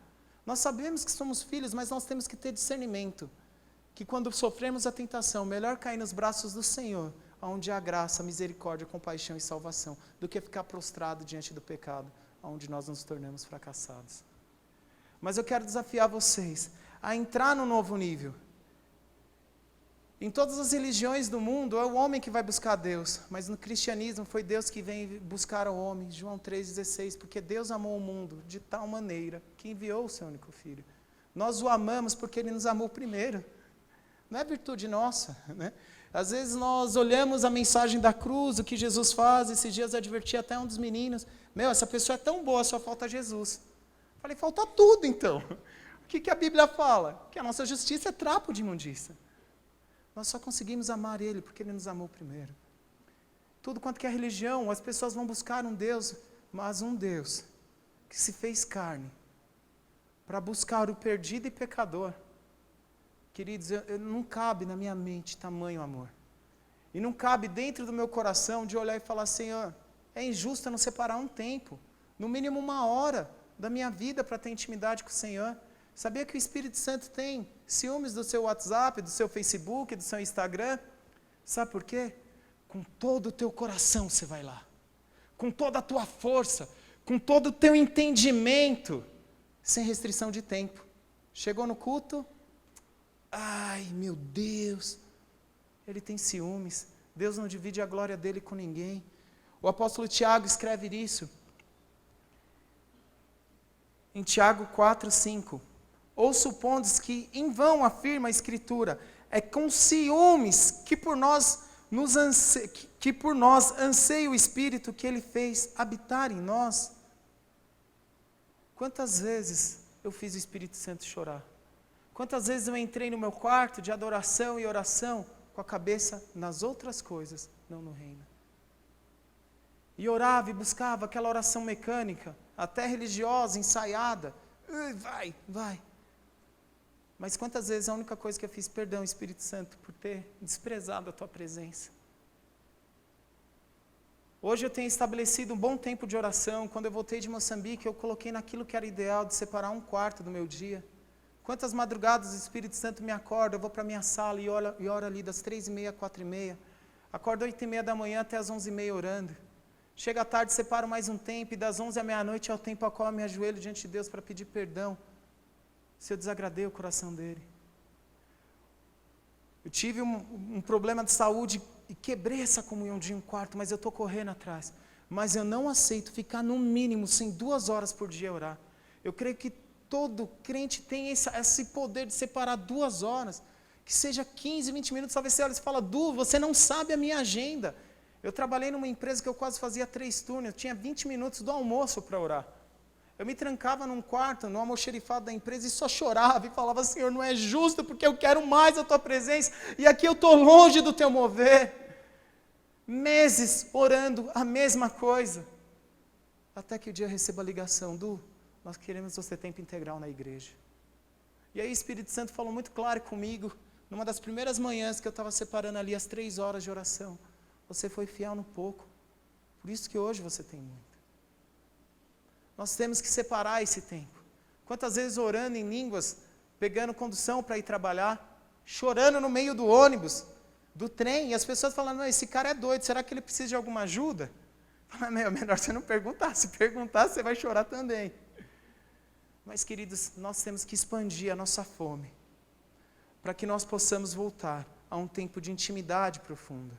Nós sabemos que somos filhos, mas nós temos que ter discernimento, que quando sofremos a tentação, melhor cair nos braços do Senhor, onde há graça, misericórdia, compaixão e salvação, do que ficar prostrado diante do pecado, onde nós nos tornamos fracassados. Mas eu quero desafiar vocês a entrar no novo nível. Em todas as religiões do mundo, é o homem que vai buscar Deus, mas no cristianismo foi Deus que vem buscar o homem, João 3,16, porque Deus amou o mundo de tal maneira que enviou o seu único filho. Nós o amamos porque Ele nos amou primeiro. Não é virtude nossa, né? Às vezes nós olhamos a mensagem da cruz, o que Jesus faz. Esses dias eu adverti até um dos meninos, essa pessoa é tão boa, só falta Jesus. Falei, falta tudo então. O que a Bíblia fala? Que a nossa justiça é trapo de imundícia. Nós só conseguimos amar Ele porque Ele nos amou primeiro. Tudo quanto que é religião, as pessoas vão buscar um Deus, mas um Deus que se fez carne para buscar o perdido e pecador. Queridos, não cabe na minha mente tamanho amor. E não cabe dentro do meu coração de olhar e falar, Senhor, é injusto eu não separar um tempo, no mínimo 1 hora da minha vida para ter intimidade com o Senhor. Sabia que o Espírito Santo tem ciúmes do seu WhatsApp, do seu Facebook, do seu Instagram? Sabe por quê? Com todo o teu coração você vai lá. Com toda a tua força, com todo o teu entendimento, sem restrição de tempo. Chegou no culto, ai meu Deus, ele tem ciúmes. Deus não divide a glória dele com ninguém. O apóstolo Tiago escreve isso. Em Tiago 4:5. Ou supondes que em vão afirma a Escritura, é com ciúmes que por nós anseia o Espírito que Ele fez habitar em nós. Quantas vezes eu fiz o Espírito Santo chorar? Quantas vezes eu entrei no meu quarto de adoração e oração com a cabeça nas outras coisas, não no reino. E orava e buscava aquela oração mecânica, até religiosa, ensaiada. Vai. Mas quantas vezes a única coisa que eu fiz, perdão, Espírito Santo, por ter desprezado a tua presença. Hoje eu tenho estabelecido um bom tempo de oração. Quando eu voltei de Moçambique, eu coloquei naquilo que era ideal, de separar 1/4 do meu dia. Quantas madrugadas o Espírito Santo me acorda, eu vou para a minha sala e oro ali das 3:30 às 4:30. Acordo 8:30 da manhã até as 11:30 orando. Chega à tarde, separo mais um tempo, e das 11 à meia-noite é o tempo a qual eu me ajoelho diante de Deus para pedir perdão, se eu desagradei o coração dele. Eu tive um problema de saúde e quebrei essa comunhão de 1/4, mas eu estou correndo atrás. Mas eu não aceito ficar no mínimo sem 2 horas por dia orar. Eu creio que todo crente tem esse poder de separar 2 horas, que seja 15, 20 minutos. Talvez você olha e fala, você não sabe a minha agenda. Eu trabalhei numa empresa que eu quase fazia 3 turnos, eu tinha 20 minutos do almoço para orar. Eu me trancava num quarto, no almoxerifado da empresa, e só chorava e falava, Senhor, não é justo, porque eu quero mais a tua presença, e aqui eu estou longe do teu mover. Meses orando a mesma coisa, até que o dia eu recebo a ligação, nós queremos você tempo integral na igreja. E aí o Espírito Santo falou muito claro comigo, numa das primeiras manhãs que eu estava separando ali as 3 horas de oração. Você foi fiel no pouco, por isso que hoje você tem muito. Nós temos que separar esse tempo. Quantas vezes orando em línguas, pegando condução para ir trabalhar, chorando no meio do ônibus, do trem, e as pessoas falando, esse cara é doido, será que ele precisa de alguma ajuda? Fala, melhor você não perguntar, se perguntar você vai chorar também. Mas queridos, nós temos que expandir a nossa fome, para que nós possamos voltar a um tempo de intimidade profunda.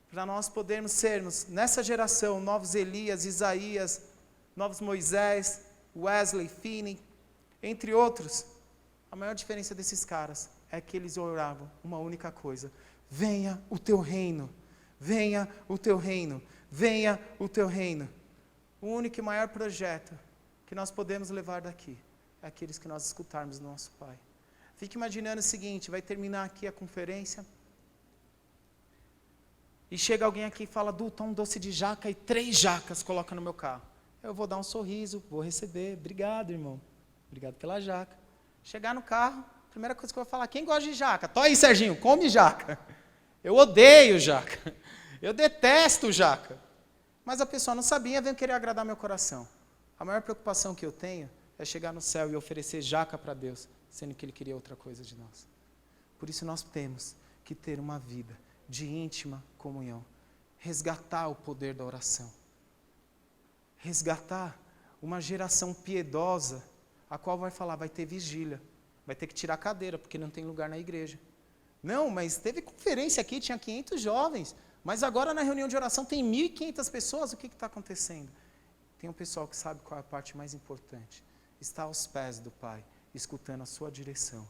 Para nós podermos sermos, nessa geração, novos Elias, Isaías, novos Moisés, Wesley, Finney, entre outros. A maior diferença desses caras é que eles oravam uma única coisa: venha o teu reino, venha o teu reino, venha o teu reino. O único e maior projeto que nós podemos levar daqui é aqueles que nós escutarmos do nosso Pai. Fique imaginando o seguinte, vai terminar aqui a conferência, e chega alguém aqui e fala, tá um doce de jaca e 3 jacas coloca no meu carro. Eu vou dar um sorriso, vou receber, obrigado, irmão, obrigado pela jaca. Chegar no carro, primeira coisa que eu vou falar, quem gosta de jaca? Tô aí, Serginho, come jaca. Eu odeio jaca, eu detesto jaca. Mas a pessoa não sabia, veio querer agradar meu coração. A maior preocupação que eu tenho é chegar no céu e oferecer jaca para Deus, sendo que Ele queria outra coisa de nós. Por isso nós temos que ter uma vida de íntima comunhão. Resgatar o poder da oração. Resgatar uma geração piedosa, a qual vai falar, vai ter vigília, vai ter que tirar a cadeira, porque não tem lugar na igreja. Não, mas teve conferência aqui, tinha 500 jovens, mas agora na reunião de oração tem 1.500 pessoas, o que está acontecendo? Tem um pessoal que sabe qual é a parte mais importante. Está aos pés do Pai, escutando a sua direção.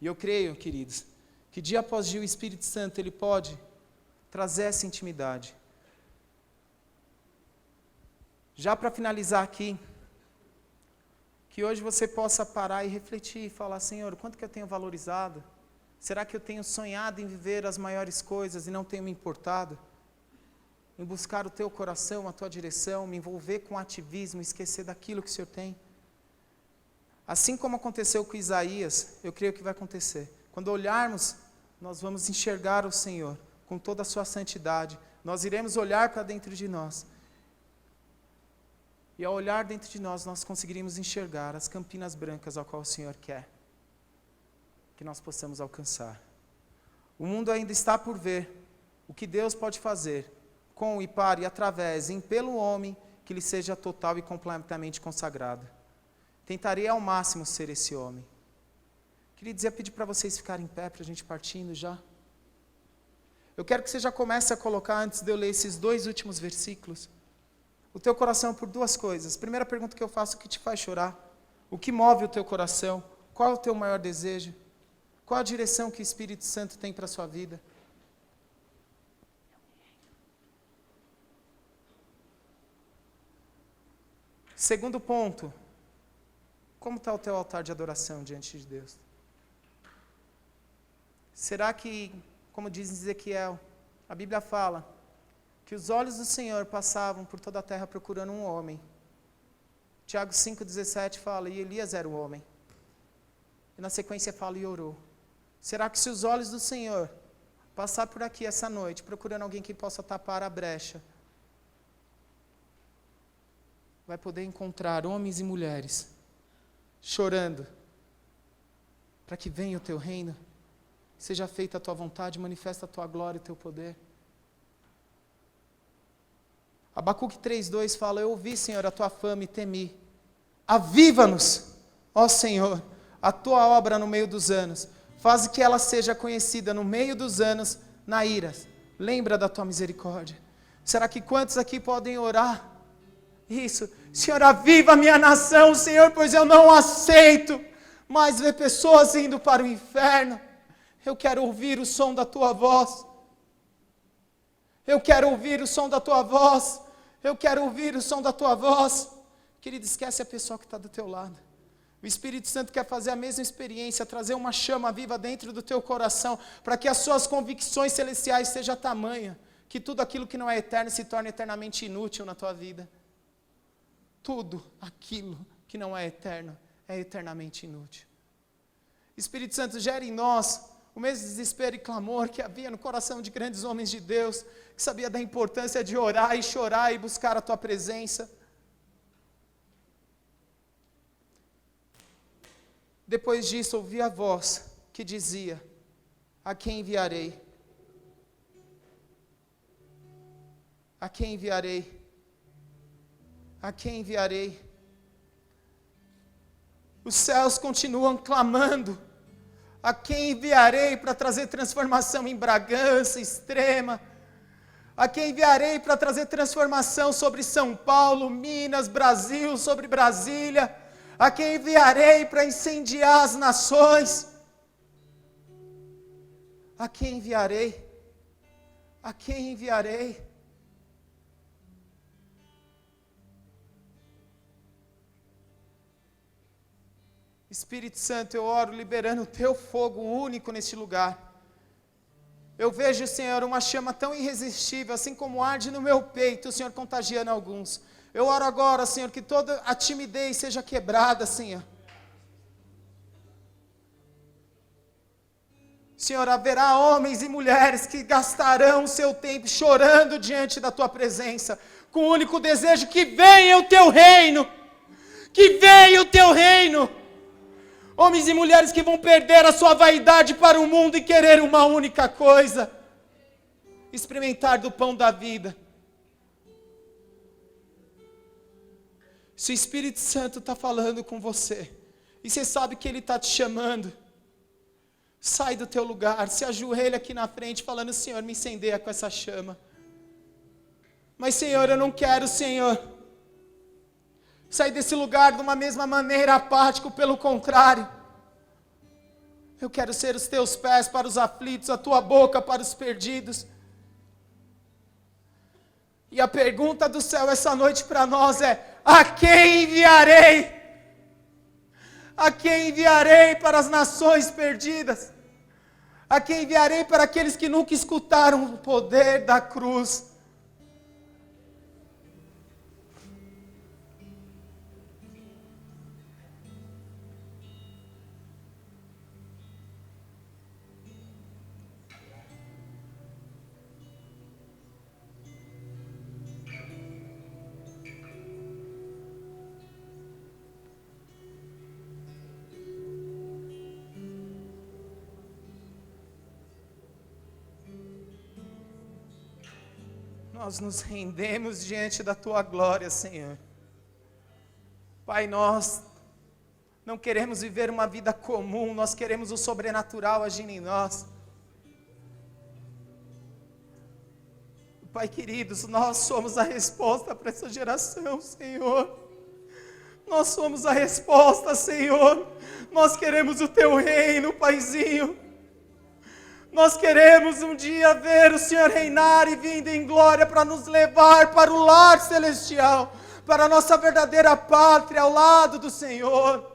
E eu creio, queridos, que dia após dia o Espírito Santo, ele pode trazer essa intimidade. Já para finalizar aqui, que hoje você possa parar e refletir e falar, Senhor, quanto que eu tenho valorizado? Será que eu tenho sonhado em viver as maiores coisas e não tenho me importado? Em buscar o teu coração, a tua direção, me envolver com ativismo, esquecer daquilo que o Senhor tem? Assim como aconteceu com Isaías, eu creio que vai acontecer. Quando olharmos, nós vamos enxergar o Senhor com toda a sua santidade. Nós iremos olhar para dentro de nós. E ao olhar dentro de nós, nós conseguiremos enxergar as campinas brancas ao qual o Senhor quer que nós possamos alcançar. O mundo ainda está por ver o que Deus pode fazer com e para e através, em pelo homem, que lhe seja total e completamente consagrado. Tentarei ao máximo ser esse homem. Queridos, ia pedir para vocês ficarem em pé, para a gente partindo já. Eu quero que você já comece a colocar, antes de eu ler esses 2 últimos versículos, o teu coração por 2 coisas. Primeira pergunta que eu faço, o que te faz chorar? O que move o teu coração? Qual é o teu maior desejo? Qual a direção que o Espírito Santo tem para a sua vida? Segundo ponto, como está o teu altar de adoração diante de Deus? Será que, como diz Ezequiel, a Bíblia fala que os olhos do Senhor passavam por toda a terra procurando um homem. Tiago 5,17 fala, e Elias era o homem. E na sequência fala, e orou. Será que se os olhos do Senhor passar por aqui essa noite, procurando alguém que possa tapar a brecha, vai poder encontrar homens e mulheres chorando para que venha o teu reino, seja feita a tua vontade, manifesta a tua glória e o teu poder. Abacuque 3,2 fala, eu ouvi, Senhor, a tua fama e temi. Aviva-nos, ó Senhor, a tua obra no meio dos anos. Faz que ela seja conhecida no meio dos anos, na ira. Lembra da tua misericórdia. Será que quantos aqui podem orar? Isso. Senhor, aviva a minha nação, Senhor, pois eu não aceito mais ver pessoas indo para o inferno. Eu quero ouvir o som da tua voz. Eu quero ouvir o som da tua voz. Eu quero ouvir o som da tua voz. Querido, esquece a pessoa que está do teu lado. O Espírito Santo quer fazer a mesma experiência, trazer uma chama viva dentro do teu coração, para que as suas convicções celestiais sejam tamanha, que tudo aquilo que não é eterno se torne eternamente inútil na tua vida. Tudo aquilo que não é eterno é eternamente inútil. Espírito Santo, gera em nós o mesmo desespero e clamor que havia no coração de grandes homens de Deus, que sabia da importância de orar e chorar e buscar a Tua presença. Depois disso, ouvi a voz que dizia: a quem enviarei? A quem enviarei? A quem enviarei? Os céus continuam clamando: a quem enviarei para trazer transformação em Bragança, Extrema? A quem enviarei para trazer transformação sobre São Paulo, Minas, Brasil, sobre Brasília? A quem enviarei para incendiar as nações? A quem enviarei? A quem enviarei? Espírito Santo, eu oro liberando o Teu fogo único neste lugar. Eu vejo, Senhor, uma chama tão irresistível, assim como arde no meu peito, Senhor, contagiando alguns. Eu oro agora, Senhor, que toda a timidez seja quebrada, Senhor. Senhor, haverá homens e mulheres que gastarão o seu tempo chorando diante da Tua presença, com o único desejo que venha o Teu reino, que venha o Teu reino. Homens e mulheres que vão perder a sua vaidade para o mundo e querer uma única coisa: experimentar do pão da vida. Se o Espírito Santo está falando com você, e você sabe que Ele está te chamando, sai do teu lugar, se ajoelha aqui na frente, falando: Senhor, me incendeia com essa chama. Mas, Senhor, eu não quero, Senhor, sair desse lugar de uma mesma maneira apático, pelo contrário. Eu quero ser os Teus pés para os aflitos, a Tua boca para os perdidos. E a pergunta do céu essa noite para nós é: a quem enviarei? A quem enviarei para as nações perdidas? A quem enviarei para aqueles que nunca escutaram o poder da cruz? Nós nos rendemos diante da Tua glória, Senhor. Pai, nós não queremos viver uma vida comum, nós queremos o sobrenatural agindo em nós. Pai queridos, nós somos a resposta para essa geração, Senhor. Nós somos a resposta, Senhor. Nós queremos o Teu reino, Paizinho. Nós queremos um dia ver o Senhor reinar e vindo em glória para nos levar para o lar celestial, para a nossa verdadeira pátria ao lado do Senhor.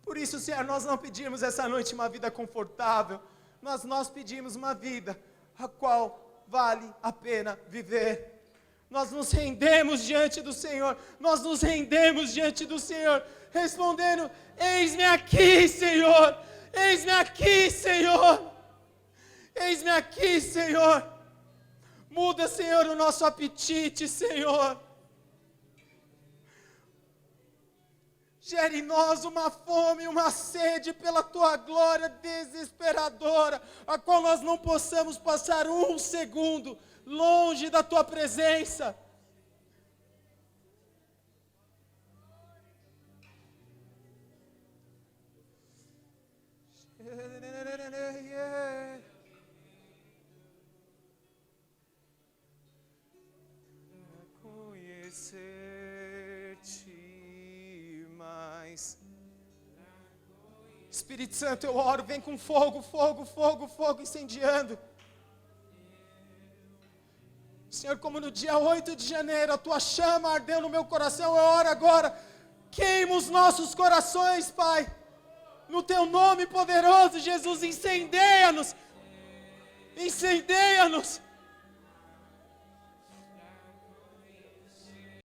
Por isso, Senhor, nós não pedimos essa noite uma vida confortável, mas nós pedimos uma vida a qual vale a pena viver. Nós nos rendemos diante do Senhor, nós nos rendemos diante do Senhor, respondendo: eis-me aqui, Senhor. Eis-me aqui, Senhor. Eis-me aqui, Senhor. Muda, Senhor, o nosso apetite, Senhor. Gere em nós uma fome, uma sede pela Tua glória desesperadora, a qual nós não possamos passar um segundo longe da Tua presença. Conhecer-te mais. Espírito Santo, eu oro, vem com fogo, fogo, fogo, fogo incendiando. Senhor, como no dia 8 de janeiro, a Tua chama ardeu no meu coração, eu oro agora, queima os nossos corações, Pai. No Teu nome poderoso, Jesus, incendeia-nos. Incendeia-nos.